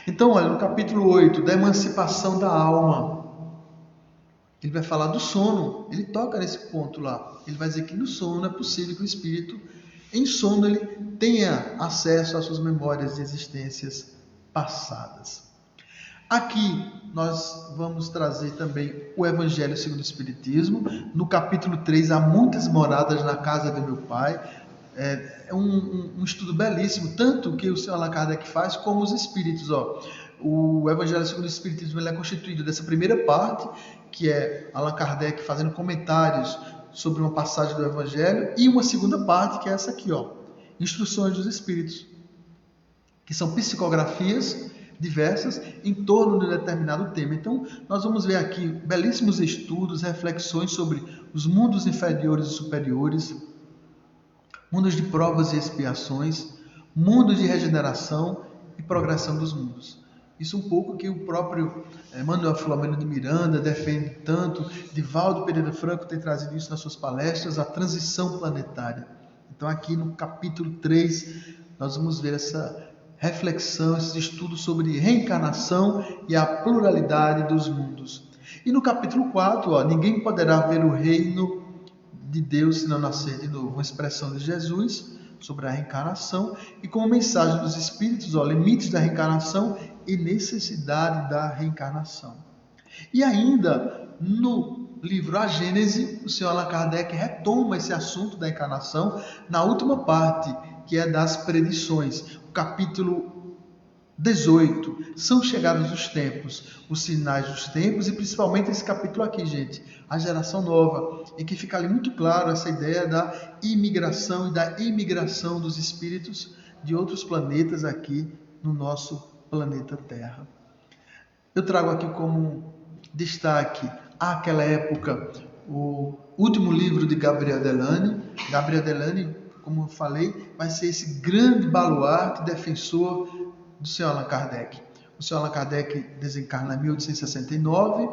Então, olha, no capítulo 8, da emancipação da alma, ele vai falar do sono. Ele toca nesse ponto lá. Ele vai dizer que no sono é possível que o espírito, em sono, ele tenha acesso às suas memórias de existências passadas. Aqui nós vamos trazer também o Evangelho segundo o Espiritismo. No capítulo 3, há muitas moradas na casa de meu Pai. É um estudo belíssimo, tanto que o Senhor Allan Kardec faz, como os Espíritos. O Evangelho segundo o Espiritismo ele é constituído dessa primeira parte, que é Allan Kardec fazendo comentários sobre uma passagem do Evangelho, e uma segunda parte, que é essa aqui, Instruções dos Espíritos, que são psicografias diversas em torno de um determinado tema. Então, nós vamos ver aqui belíssimos estudos, reflexões sobre os mundos inferiores e superiores, mundos de provas e expiações, mundos de regeneração e progressão dos mundos. Isso um pouco que o próprio Manuel Filomeno de Miranda defende tanto, Divaldo Pereira Franco tem trazido isso nas suas palestras, a transição planetária. Então aqui no capítulo 3, nós vamos ver essa reflexão, esses estudos sobre reencarnação e a pluralidade dos mundos. E no capítulo 4, ninguém poderá ver o reino de Deus se não nascer de novo. Uma expressão de Jesus sobre a reencarnação e como mensagem dos Espíritos, limites da reencarnação e necessidade da reencarnação. E ainda no livro A Gênese, o Senhor Allan Kardec retoma esse assunto da encarnação na última parte, que é das predições. O capítulo 18, são chegados os tempos, os sinais dos tempos, e principalmente esse capítulo aqui, gente, a geração nova, em que fica ali muito claro essa ideia da imigração e da emigração dos espíritos de outros planetas aqui no nosso planeta Terra. Eu trago aqui como destaque àquela época o último livro de Gabriel Delany. Gabriel Delany, como eu falei, vai ser esse grande baluarte defensor do Senhor Allan Kardec. O Senhor Allan Kardec desencarna em 1869,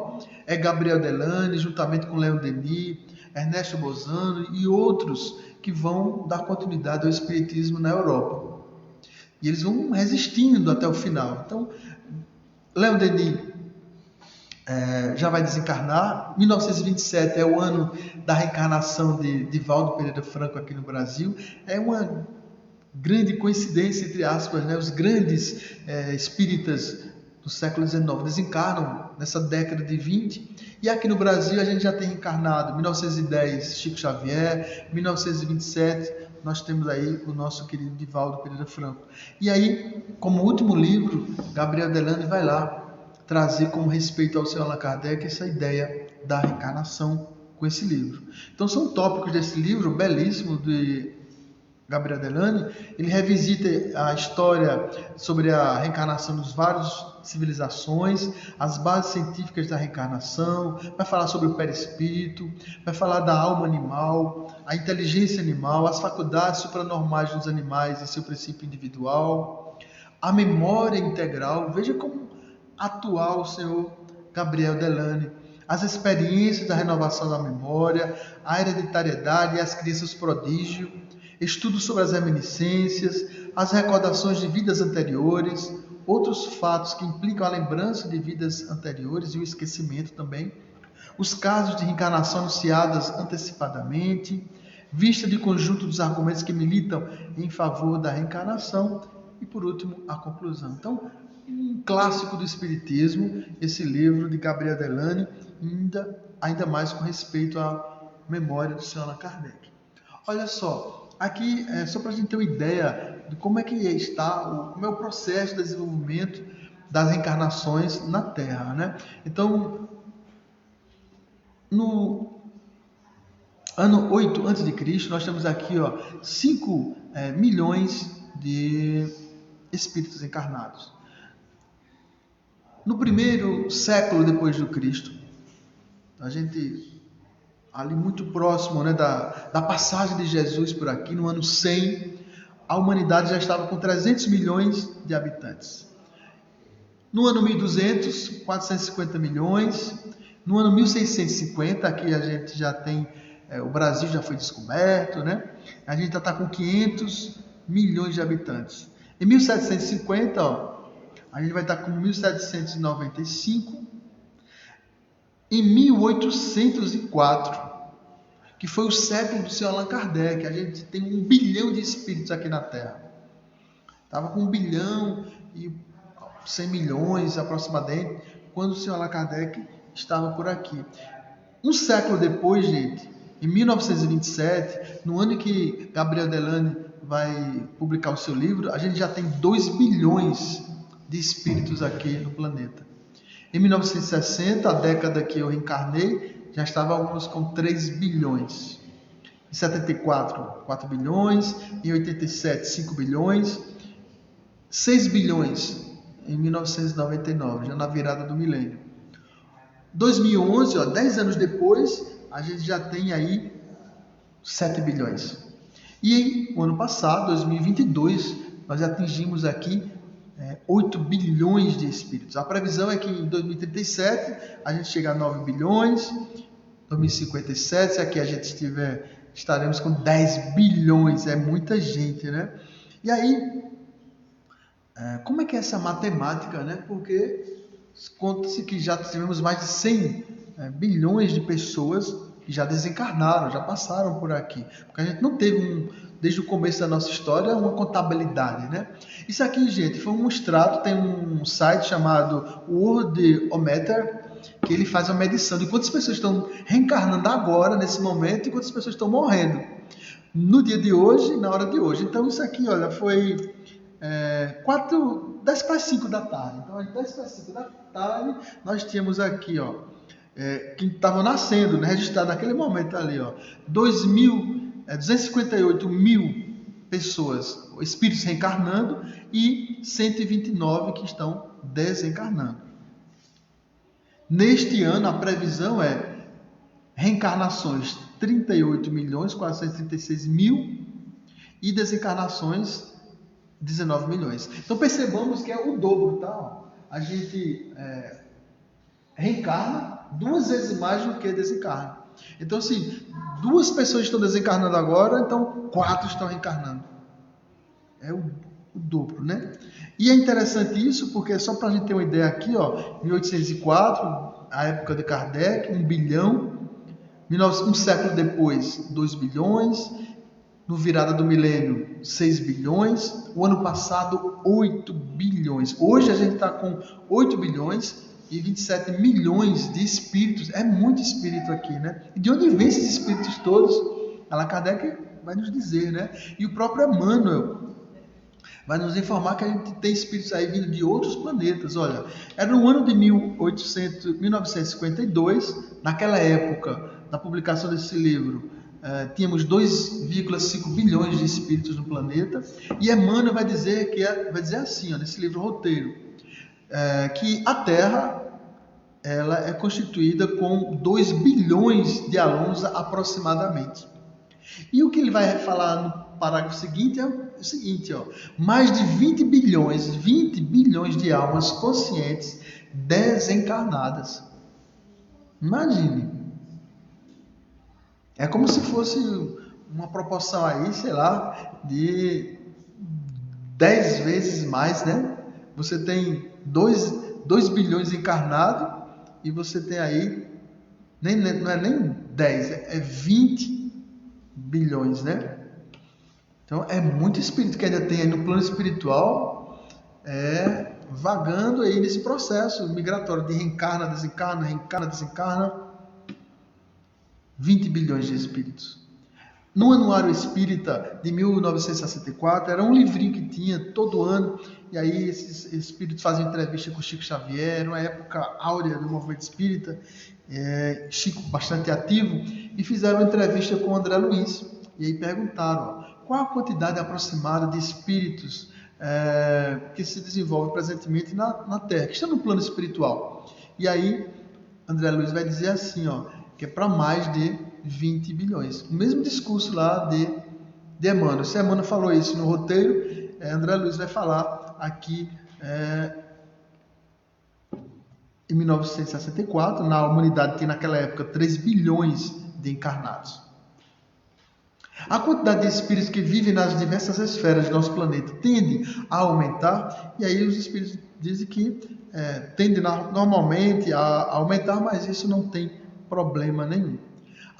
é Gabriel Delany, juntamente com Leon Denis, Ernesto Bozano e outros que vão dar continuidade ao Espiritismo na Europa. E eles vão resistindo até o final. Então, Leon Denis já vai desencarnar. 1927 é o ano da reencarnação de Divaldo Pereira Franco aqui no Brasil. É uma grande coincidência, entre aspas, os grandes espíritas do século XIX desencarnam nessa década de 20, e aqui no Brasil a gente já tem encarnado 1910 Chico Xavier, 1927 nós temos aí o nosso querido Divaldo Pereira Franco. E aí, como último livro, Gabriel Delany vai lá trazer como respeito ao Sr. Allan Kardec essa ideia da reencarnação com esse livro. Então são tópicos desse livro belíssimo de Gabriel Delany. Ele revisita a história sobre a reencarnação dos vários civilizações, as bases científicas da reencarnação, vai falar sobre o perispírito, vai falar da alma animal, a inteligência animal, as faculdades supranormais dos animais e seu princípio individual, a memória integral. Veja como atual o senhor Gabriel Delany, as experiências da renovação da memória, a hereditariedade e as crianças prodígio, estudos sobre as reminiscências, as recordações de vidas anteriores, outros fatos que implicam a lembrança de vidas anteriores e o esquecimento também, os casos de reencarnação anunciadas antecipadamente, vista de conjunto dos argumentos que militam em favor da reencarnação e, por último, a conclusão. Então, um clássico do Espiritismo, esse livro de Gabriel Delany, ainda mais com respeito à memória do Sr. Allan Kardec. Olha só, aqui é só para a gente ter uma ideia de como é que como é o processo de desenvolvimento das reencarnações na Terra, né? Então, no ano 8 a.C., nós temos aqui 5 milhões de espíritos encarnados. No primeiro século depois do Cristo, a gente, ali muito próximo, né, da passagem de Jesus por aqui, no ano 100, a humanidade já estava com 300 milhões de habitantes. No ano 1200, 450 milhões. No ano 1650, aqui a gente já tem, o Brasil já foi descoberto, né? A gente já está com 500 milhões de habitantes. Em 1750, a gente vai estar com 1795. Em 1804, que foi o século do Sr. Allan Kardec, a gente tem 1 bilhão de espíritos aqui na Terra. Estava com 1 bilhão e 100 milhões aproximadamente, quando o Sr. Allan Kardec estava por aqui. Um século depois, gente, em 1927, no ano em que Gabriel Delany vai publicar o seu livro, a gente já tem 2 bilhões de espíritos aqui no planeta. Em 1960, a década que eu reencarnei, já estávamos com 3 bilhões. Em 74, 4 bilhões. Em 87, 5 bilhões. 6 bilhões em 1999, já na virada do milênio. 2011, 10 anos depois, a gente já tem aí 7 bilhões. E o ano passado, 2022, nós atingimos aqui 8 bilhões de espíritos. A previsão é que em 2037 a gente chega a 9 bilhões, 2057, se aqui a gente estaremos com 10 bilhões, é muita gente, né? E aí, como é que é essa matemática, né? Porque conta-se que já tivemos mais de 100 bilhões de pessoas que já desencarnaram, já passaram por aqui. Porque a gente não teve, desde o começo da nossa história, uma contabilidade, né? Isso aqui, gente, foi um extrato, tem um site chamado Worldometer, que ele faz uma medição de quantas pessoas estão reencarnando agora, nesse momento, e quantas pessoas estão morrendo no dia de hoje, na hora de hoje. Então, isso aqui, olha, foi 10 para as 5 da tarde. Então, às 10 para as 5 da tarde, nós tínhamos aqui, que estavam nascendo, né, registrado naquele momento ali, 258 mil pessoas, espíritos reencarnando, e 129 que estão desencarnando. Neste ano, a previsão é reencarnações 38.436.000 e desencarnações 19 milhões. Então percebamos que é o dobro, tá? A gente reencarna 2 vezes mais do que desencarna. Então, se 2 pessoas estão desencarnando agora, então 4 estão reencarnando. É o dobro, né? E é interessante isso, porque só para a gente ter uma ideia aqui, 1804, a época de Kardec, 1 bilhão. Um século depois, 2 bilhões. no virada do milênio, 6 bilhões. O ano passado, 8 bilhões. Hoje a gente está com 8 bilhões e 27 milhões de espíritos. É muito espírito aqui, né? E de onde vem esses espíritos todos? Allan Kardec vai nos dizer, né? E o próprio Emmanuel vai nos informar que a gente tem espíritos aí vindo de outros planetas. Olha, era no ano de 1952, naquela época, na publicação desse livro, tínhamos 2,5 bilhões de espíritos no planeta, e Emmanuel vai dizer assim, ó, nesse livro Roteiro, que a Terra ela é constituída com 2 bilhões de alunos aproximadamente. E o que ele vai falar no parágrafo seguinte é o seguinte, ó, mais de 20 bilhões de almas conscientes desencarnadas. Imagine. É como se fosse uma proporção aí, sei lá, de 10 vezes mais, né? Você tem 2 bilhões encarnados e você tem aí, não é nem 10, é 20 bilhões, né? Então é muito espírito que ainda tem aí no plano espiritual, vagando aí nesse processo migratório de reencarna, desencarna, reencarna, desencarna. 20 bilhões de espíritos. No Anuário Espírita de 1964, era um livrinho que tinha todo ano, e aí esses espíritos faziam entrevista com Chico Xavier, uma época áurea do movimento espírita, Chico bastante ativo, e fizeram uma entrevista com André Luiz, e aí perguntaram, qual a quantidade aproximada de espíritos que se desenvolve presentemente na Terra, que estão no plano espiritual. E aí André Luiz vai dizer assim, que é para mais de 20 bilhões. O mesmo discurso lá de Emmanuel. Se Emmanuel falou isso no Roteiro, André Luiz vai falar aqui em 1964. Na humanidade tem naquela época 3 bilhões de encarnados. A quantidade de espíritos que vivem nas diversas esferas do nosso planeta tende a aumentar, e aí os espíritos dizem que tende normalmente a aumentar, mas isso não tem problema nenhum.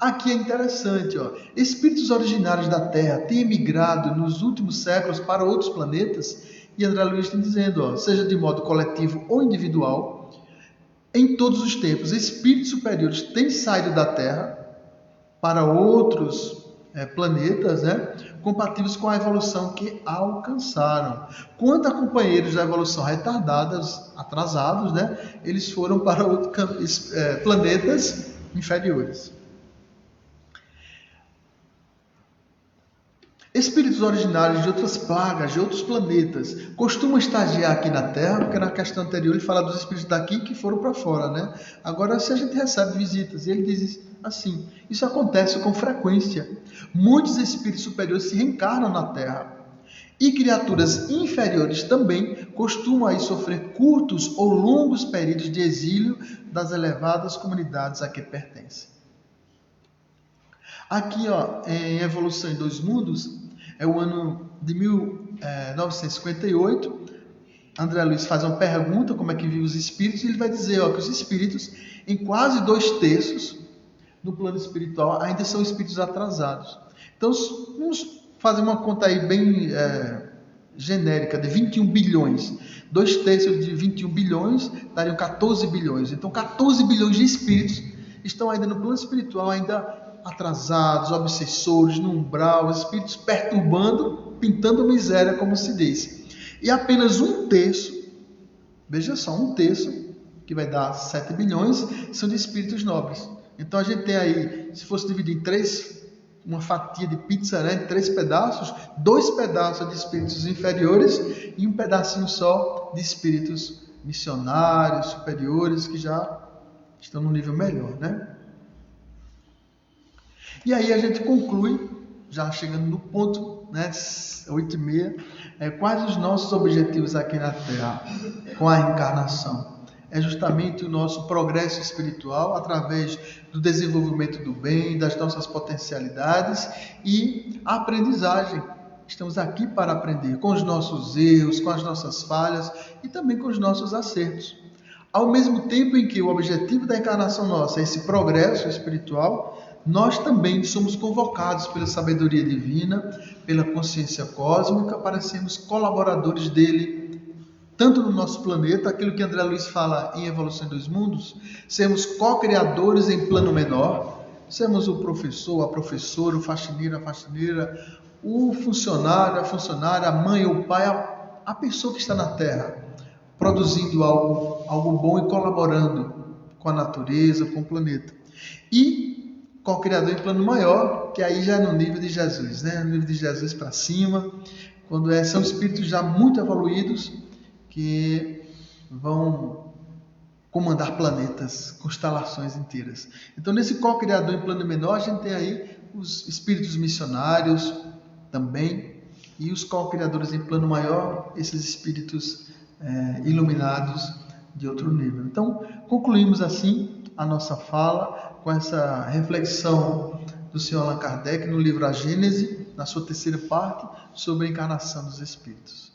Aqui é interessante, espíritos originários da Terra têm emigrado nos últimos séculos para outros planetas, e André Luiz está dizendo, seja de modo coletivo ou individual, em todos os tempos, espíritos superiores têm saído da Terra para outros planetas, né, compatíveis com a evolução que alcançaram. Quanto a companheiros da evolução retardados, atrasados, né, eles foram para outros planetas inferiores. Espíritos originários de outras plagas, de outros planetas, costumam estagiar aqui na Terra, porque na questão anterior ele fala dos espíritos daqui que foram para fora, né? Agora, se a gente recebe visitas, ele diz assim, isso acontece com frequência. Muitos espíritos superiores se reencarnam na Terra. E criaturas inferiores também costumam aí sofrer curtos ou longos períodos de exílio das elevadas comunidades a que pertencem. Aqui, em Evolução em Dois Mundos, é o ano de 1958. André Luiz faz uma pergunta, como é que vivem os espíritos, e ele vai dizer que os espíritos, em quase 2/3 no plano espiritual, ainda são espíritos atrasados. Então, vamos fazer uma conta aí bem genérica, de 21 bilhões. 2/3 de 21 bilhões dariam 14 bilhões. Então, 14 bilhões de espíritos estão ainda no plano espiritual, ainda atrasados, obsessores, no umbral, espíritos perturbando, pintando miséria, como se diz. E apenas 1/3, veja só, 1/3, que vai dar 7 bilhões, são de espíritos nobres. Então a gente tem aí, se fosse dividir em 3, uma fatia de pizza, né, em 3 pedaços, 2 pedaços de espíritos inferiores e um pedacinho só de espíritos missionários, superiores, que já estão no nível melhor, né? E aí a gente conclui, já chegando no ponto, né, 8h30, quais os nossos objetivos aqui na Terra com a reencarnação? É justamente o nosso progresso espiritual através do desenvolvimento do bem, das nossas potencialidades e a aprendizagem. Estamos aqui para aprender com os nossos erros, com as nossas falhas e também com os nossos acertos. Ao mesmo tempo em que o objetivo da encarnação nossa é esse progresso espiritual, nós também somos convocados pela sabedoria divina, pela consciência cósmica, para sermos colaboradores dele, tanto no nosso planeta, aquilo que André Luiz fala em Evolução dos Mundos, sermos co-criadores em plano menor, sermos o professor, a professora, o faxineiro, a faxineira, o funcionário, a funcionária, a mãe, o pai, a pessoa que está na Terra, produzindo algo bom e colaborando com a natureza, com o planeta. E co-criador em plano maior, que aí já é no nível de Jesus, né? No nível de Jesus para cima, quando são espíritos já muito evoluídos que vão comandar planetas, constelações inteiras. Então, nesse co-criador em plano menor, a gente tem aí os espíritos missionários também, e os co-criadores em plano maior, esses espíritos iluminados de outro nível. Então, concluímos assim a nossa fala com essa reflexão do Sr. Allan Kardec no livro A Gênese, na sua terceira parte, sobre a encarnação dos espíritos.